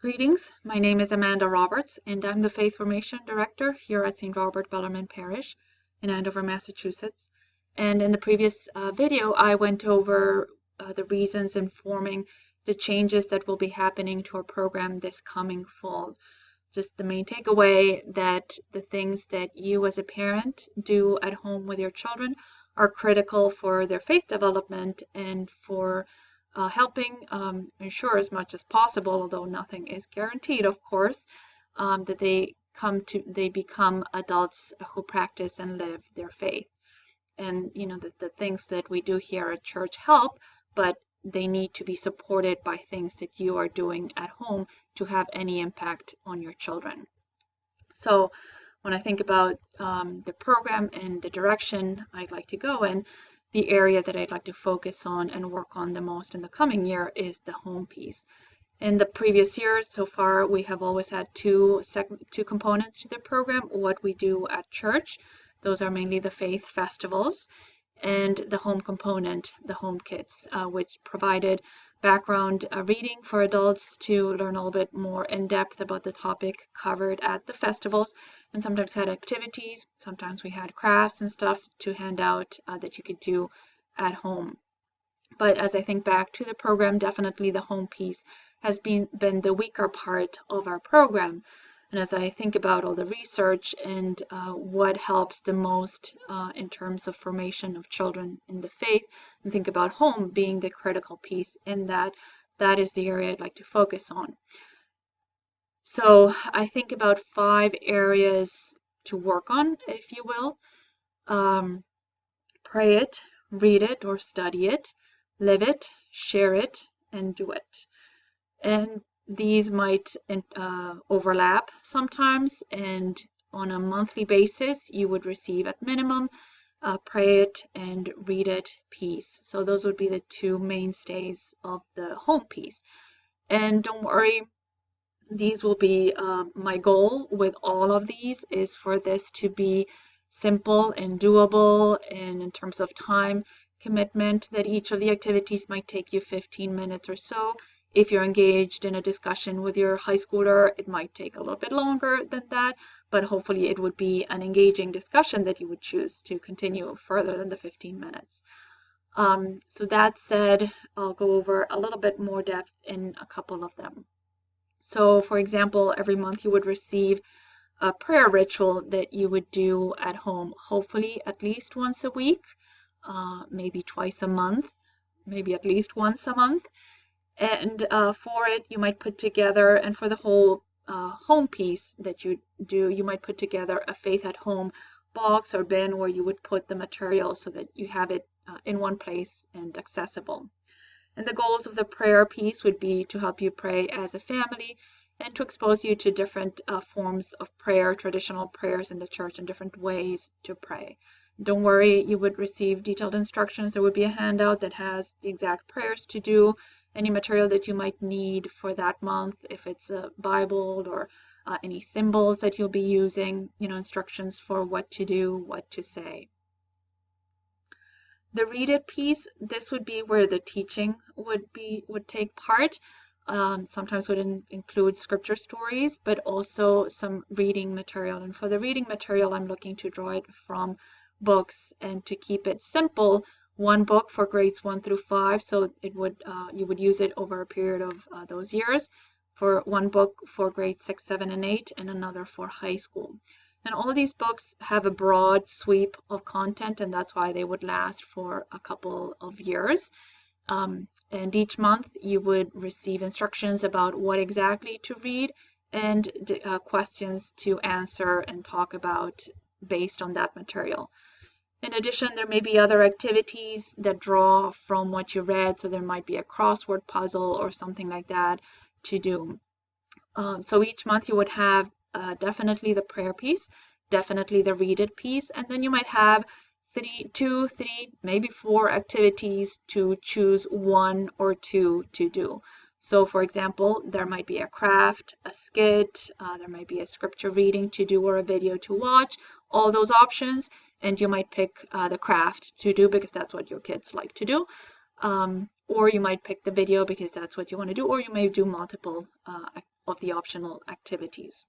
Greetings, my name is Amanda Roberts, and I'm the Faith Formation Director here at St. Robert Bellarmine Parish in Andover, Massachusetts. And in the previous video, I went over the reasons informing the changes that will be happening to our program this coming fall. Just the main takeaway that the things that you as a parent do at home with your children are critical for their faith development and for helping ensure as much as possible, although nothing is guaranteed, of course, that they become adults who practice and live their faith. And the things that we do here at church help, but they need to be supported by things that you are doing at home to have any impact on your children. So when I think about the program and the direction I'd like to go in, the area that I'd like to focus on and work on the most in the coming year is the home piece. In the previous years so far, we have always had two components to the program: what we do at church, those are mainly the faith festivals, and the home component, the home kits, which provided background reading for adults to learn a little bit more in depth about the topic covered at the festivals, and sometimes had activities, sometimes we had crafts and stuff to hand out that you could do at home. But as I think back to the program, definitely the home piece has been the weaker part of our program. And as I think about all the research and what helps the most in terms of formation of children in the faith, and think about home being the critical piece in that, that is the area I'd like to focus on. So I think about 5 areas to work on, if you will. Pray it, read it or study it, live it, share it, and do it. And these might overlap sometimes, and on a monthly basis you would receive at minimum pray it and read it piece. So those would be the 2 mainstays of the home piece. And don't worry, these will be my goal with all of these is for this to be simple and doable, and in terms of time commitment, that each of the activities might take you 15 minutes or so. If you're engaged in a discussion with your high schooler, it might take a little bit longer than that, but hopefully it would be an engaging discussion that you would choose to continue further than the 15 minutes. So that said, I'll go over a little bit more depth in a couple of them. So for example, every month you would receive a prayer ritual that you would do at home, hopefully at least once a week, maybe twice a month, maybe at least once a month. And for it, you might put together, and for the whole home piece that you do, you might put together a Faith at Home box or bin where you would put the material so that you have it in one place and accessible. And the goals of the prayer piece would be to help you pray as a family and to expose you to different forms of prayer, traditional prayers in the church, and different ways to pray. Don't worry, you would receive detailed instructions. There would be a handout that has the exact prayers to do, any material that you might need for that month, if it's a Bible or any symbols that you'll be using, instructions for what to do, what to say. The read it piece, this would be where the teaching would take part. Sometimes would include scripture stories, but also some reading material. And for the reading material, I'm looking to draw it from books, and to keep it simple, 1 book for grades 1 through 5, so it would you would use it over a period of those years, for 1 book for grades 6, 7, and 8, and another for high school. And all of these books have a broad sweep of content, and that's why they would last for a couple of years. And each month you would receive instructions about what exactly to read, and questions to answer and talk about based on that material. In addition, there may be other activities that draw from what you read, so there might be a crossword puzzle or something like that to do. So each month you would have definitely the prayer piece, definitely the read it piece, and then you might have 2, 3, maybe 4 activities to choose 1 or 2 to do. So for example, there might be a craft, a skit, there might be a scripture reading to do or a video to watch, all those options. And you might pick the craft to do because that's what your kids like to do. Or you might pick the video because that's what you want to do, or you may do multiple of the optional activities.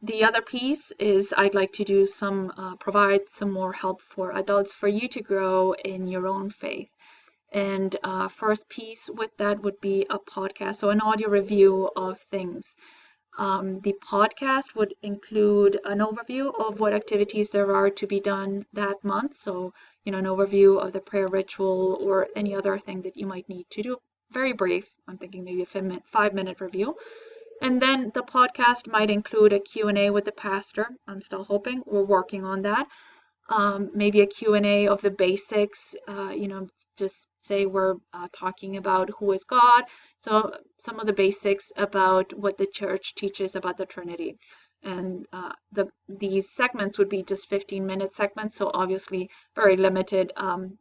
The other piece is I'd like to do provide some more help for adults for you to grow in your own faith. And first piece with that would be a podcast, so an audio review of things. The podcast would include an overview of what activities there are to be done that month. So, an overview of the prayer ritual or any other thing that you might need to do. Very brief. I'm thinking maybe a 5-minute review. And then the podcast might include a Q&A with the pastor. I'm still hoping. We're working on that. Maybe a Q&A of the basics, just say we're talking about who is God. So some of the basics about what the church teaches about the Trinity. And these segments would be just 15-minute segments, so obviously very limited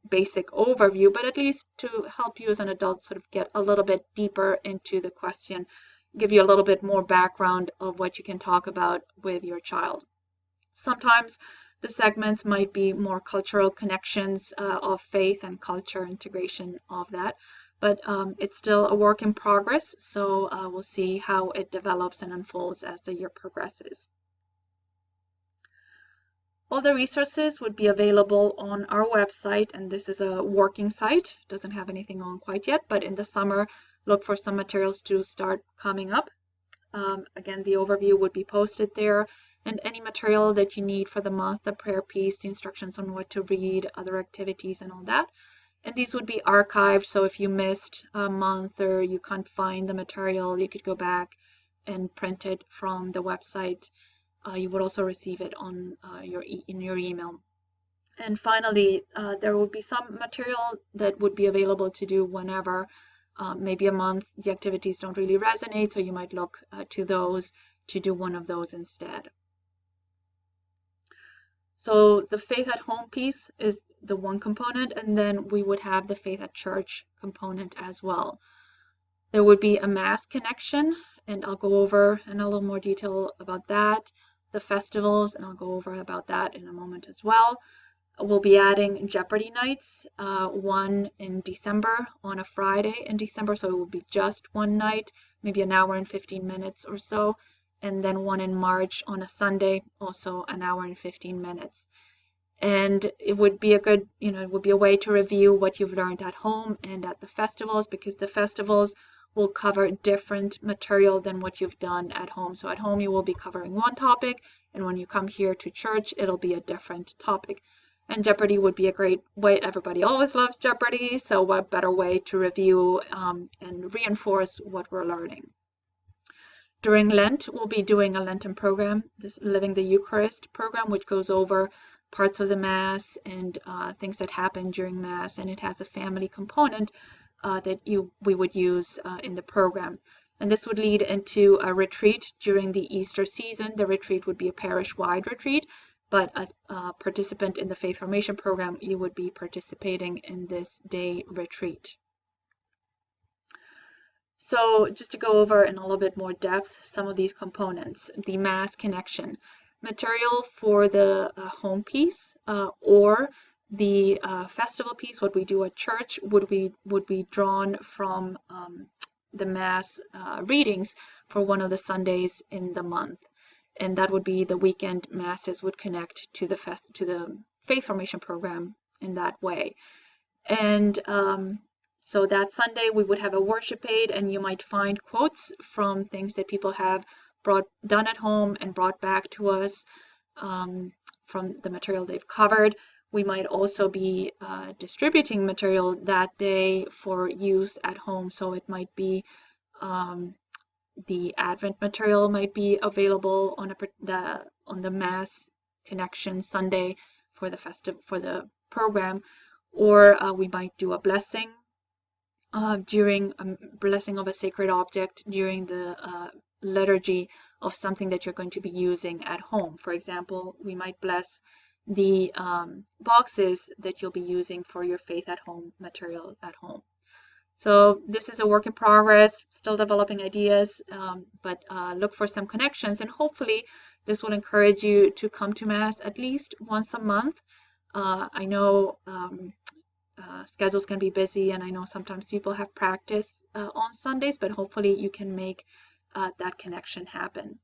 basic overview, but at least to help you as an adult sort of get a little bit deeper into the question, give you a little bit more background of what you can talk about with your child. Sometimes the segments might be more cultural connections of faith and culture, integration of that, but it's still a work in progress, so we'll see how it develops and unfolds as the year progresses. All the resources would be available on our website, and this is a working site. It doesn't have anything on quite yet, but in the summer, look for some materials to start coming up. Again, the overview would be posted there, and any material that you need for the month, the prayer piece, the instructions on what to read, other activities, and all that. And these would be archived, so if you missed a month or you can't find the material, you could go back and print it from the website. You would also receive it on in your email. And finally, there will be some material that would be available to do whenever. Maybe a month the activities don't really resonate, so you might look to those to do one of those instead. So the faith at home piece is the one component, and then we would have the faith at church component as well. There would be a mass connection, and I'll go over in a little more detail about that. The festivals, and I'll go over about that in a moment as well. We'll be adding Jeopardy nights, one in December on a Friday in December, so it will be just one night, maybe an hour and 15 minutes or so, and then one in March on a Sunday, also an hour and 15 minutes. And it would be it would be a way to review what you've learned at home and at the festivals, because the festivals will cover different material than what you've done at home. So at home you will be covering one topic, and when you come here to church, it'll be a different topic. And Jeopardy would be a great way. Everybody always loves Jeopardy, so what better way to review and reinforce what we're learning. During Lent, we'll be doing a Lenten program, this Living the Eucharist program, which goes over parts of the Mass and things that happen during Mass, and it has a family component that we would use in the program. And this would lead into a retreat during the Easter season. The retreat would be a parish-wide retreat, but as a participant in the Faith Formation program, you would be participating in this day retreat. So just to go over in a little bit more depth some of these components, the Mass connection. Material for the home piece or the festival piece, what we do at church, would be drawn from the Mass readings for one of the Sundays in the month. And that would be the weekend Masses would connect to the Faith Formation program in that way. And so that Sunday we would have a worship aid, and you might find quotes from things that people have done at home and brought back to us from the material they've covered. We might also be distributing material that day for use at home. So it might be the Advent material might be available on the Mass Connection Sunday for the program, or we might do a blessing during a blessing of a sacred object during the liturgy of something that you're going to be using at home. For example, we might bless the boxes that you'll be using for your faith at home material at home. So this is a work in progress, still developing ideas, but look for some connections, and hopefully this will encourage you to come to Mass at least once a month. I know schedules can be busy, and I know sometimes people have practice on Sundays, but hopefully you can make that connection happen.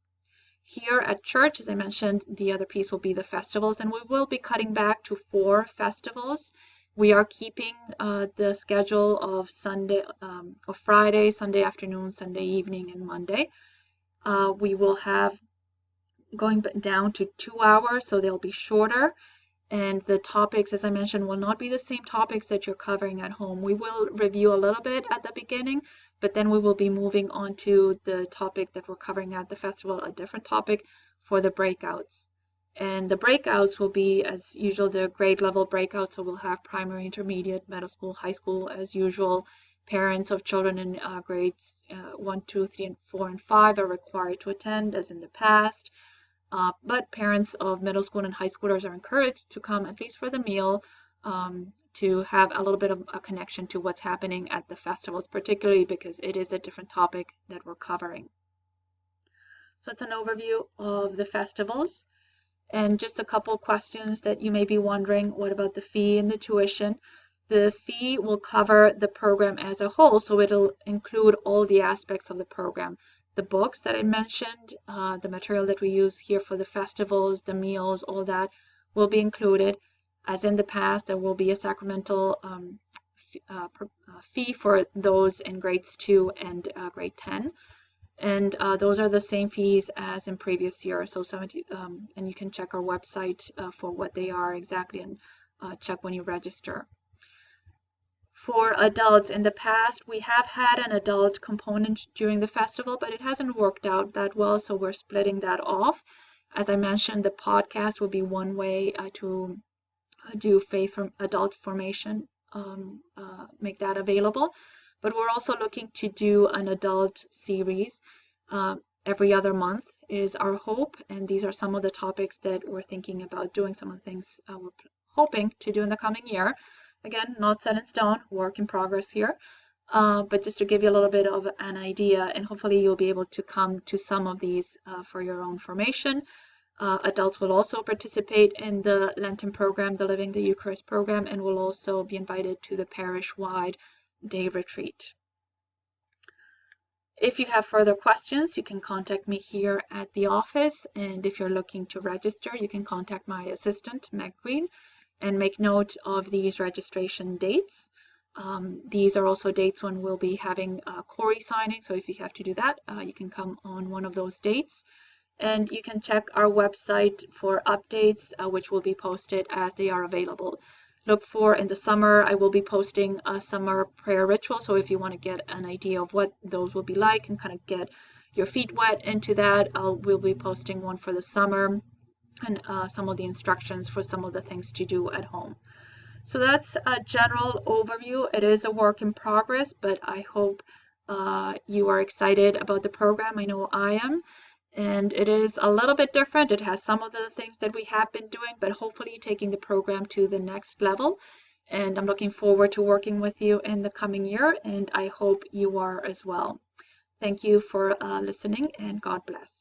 Here at church, as I mentioned, the other piece will be the festivals, and we will be cutting back to 4 festivals. We are keeping the schedule of Friday, Sunday afternoon, Sunday evening, and Monday. We will have going down to 2 hours, so they'll be shorter. And the topics, as I mentioned, will not be the same topics that you're covering at home. We will review a little bit at the beginning, but then we will be moving on to the topic that we're covering at the festival, a different topic for the breakouts. And the breakouts will be, as usual, the grade level breakouts. So we'll have primary, intermediate, middle school, high school, as usual. Parents of children in grades 1, 2, 3, and 4, and 5 are required to attend, as in the past. But parents of middle school and high schoolers are encouraged to come at least for the meal, to have a little bit of a connection to what's happening at the festivals, particularly because it is a different topic that we're covering. So it's an overview of the festivals. And just a couple questions that you may be wondering: what about the fee and the tuition? The fee will cover the program as a whole, so it'll include all the aspects of the program. The books that I mentioned, the material that we use here for the festivals, the meals, all that will be included. As in the past, there will be a sacramental fee for those in grades 2 and grade 10. And those are the same fees as in previous years. So and you can check our website for what they are exactly, and check when you register. For adults, in the past, we have had an adult component during the festival, but it hasn't worked out that well, so we're splitting that off. As I mentioned, the podcast will be one way to do faith from adult formation, make that available. But we're also looking to do an adult series every other month is our hope, and these are some of the topics that we're thinking about doing, some of the things we're hoping to do in the coming year. Again, not set in stone, work in progress here, but just to give you a little bit of an idea, and hopefully you'll be able to come to some of these for your own formation. Adults will also participate in the Lenten program, the Living the Eucharist program, and will also be invited to the parish-wide day retreat. If you have further questions, you can contact me here at the office, and if you're looking to register, you can contact my assistant, Meg Green, and make note of these registration dates. These are also dates when we'll be having Corey signing, so if you have to do that, you can come on one of those dates. And you can check our website for updates, which will be posted as they are available. Look for, in the summer, I will be posting a summer prayer ritual, so if you want to get an idea of what those will be like and kind of get your feet wet into that, we'll be posting one for the summer, and some of the instructions for some of the things to do at home. So that's a general overview. It is a work in progress, but I hope you are excited about the program. I know I am, and it is a little bit different. It has some of the things that we have been doing, but hopefully taking the program to the next level. And I'm looking forward to working with you in the coming year, and I hope you are as well. Thank you for listening, and God bless.